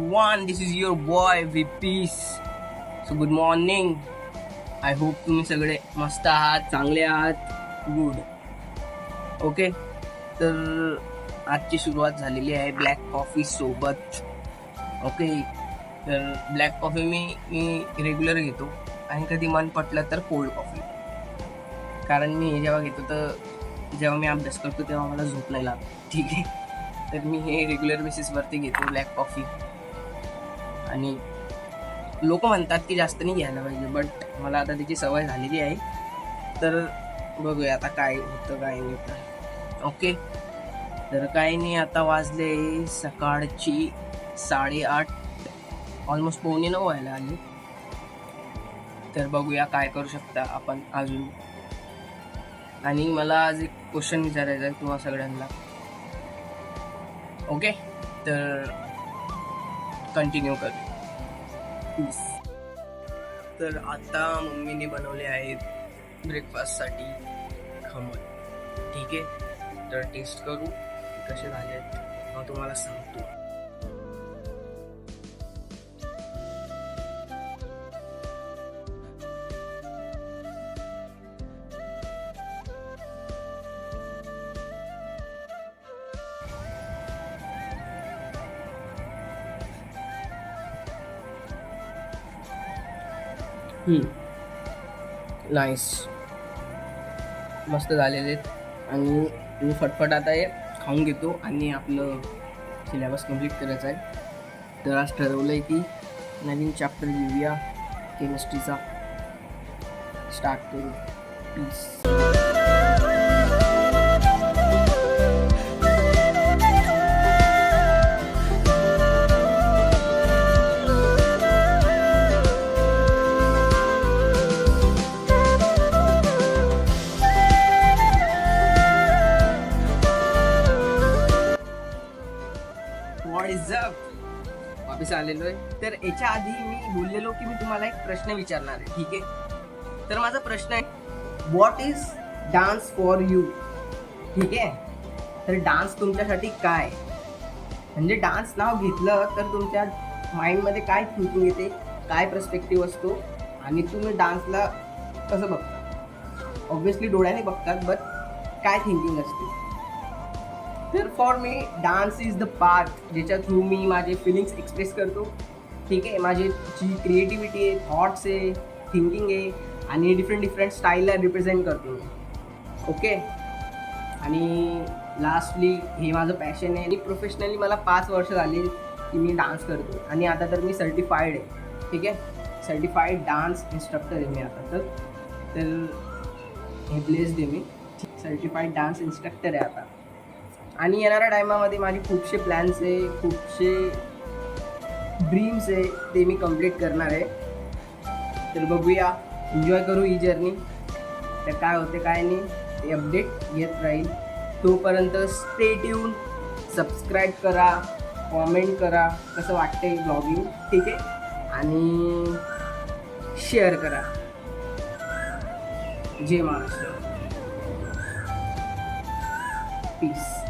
everyone, this is your boy VPs. So good morning. I hope तुम्ही सगळे मस्त आहात, चांगले आहात, गुड. ओके, तर आजची सुरुवात झालेली आहे ब्लॅक कॉफी सोबत. ओके, तर ब्लॅक कॉफी मी रेग्युलर घेतो आणि कधी मन पटलं तर कोल्ड कॉफी. कारण मी हे जेव्हा घेतो तर जेव्हा मी अभ्यास करतो तेव्हा मला झोप नाही लागत. ठीक आहे, तर मी हे रेग्युलर बेसिसवरती घेतो ब्लॅक कॉफी. आणि लोक म्हणतात की जास्त नाही घ्यायला पाहिजे, बट मला आता त्याची सवय झालेली आहे. तर बघूया आता काय होतं काय नाही तर. ओके, तर काही नाही, आता वाजले सकाळची 8:30, ऑलमोस्ट 8:45 व्हायला आले. तर बघूया काय करू शकता आपण अजून. आणि मला आज एक क्वेश्चन विचारायचा आहे तुम्हा सगळ्यांना. ओके, तर कंटिन्यू कर प्लीज. तर आता मम्मीने बनवले आहेत ब्रेकफास्टसाठी खमण. ठीक आहे, तर टेस्ट करू कसे झाले आहेत मग तुम्हाला सांगतो. नाईस, मस्त झालेले आहेत. आणि मी फटफट आता हे खाऊन घेतो आणि आपलं सिलेबस कंप्लीट करायचं आहे. तर आज ठरवलं आहे की नवीन चॅप्टर घेऊया केमिस्ट्रीचा. स्टार्ट करू प्लीज. व्हॉट इज अप, वापस आलेलो आहे. तर याच्या आधी मी बोललेलो की मी तुम्हाला एक प्रश्न विचारणार आहे. ठीक आहे, तर माझा प्रश्न आहे, what is dance for you. ठीक आहे, तर डान्स तुमच्यासाठी काय, म्हणजे डान्स नाव घेतलं तर तुमच्या माइंडमध्ये काय थिंकिंग येते, काय पर्स्पेक्टिव्ह असतो आणि तुम्ही डान्सला कसं बघता. ऑब्व्हियसली डोळ्याने बघतात, बट काय थिंकिंग असते. तर for me dance is the path ज्याच्या थ्रू मी माझे फिलिंग्स एक्सप्रेस करतो. ठीक आहे, माझी जी क्रिएटिव्हिटी आहे, थॉट्स आहे, थिंकिंग आहे आणि डिफरंट स्टाईलला रिप्रेझेंट करतो. ओके, आणि लास्टली हे माझं पॅशन आहे आणि प्रोफेशनली मला 5 वर्ष झाली की मी डान्स करतो. आणि आता तर मी सर्टिफाईड आहे. ठीक आहे, सर्टिफाईड डान्स इन्स्ट्रक्टर आहे मी आता. तर हे ब्लेस दे, मी सर्टिफाईड डान्स इन्स्ट्रक्टर आहे आता. आणि येणाऱ्या टायमामध्ये माझे खूपसे प्लॅन्स आहे, खूपसे ड्रीम्स आहे, ते मी कंप्लीट करणार आहे. तर बघूया, एन्जॉय करू ही जर्नी. तर काय होते काय नाही ते अपडेट येत राहील. तोपर्यंत स्टे ट्यून, सबस्क्राईब करा, कॉमेंट करा कसं वाटते ब्लॉगिंग. ठीक आहे, आणि शेअर करा. जय महाराष्ट्र, पीस.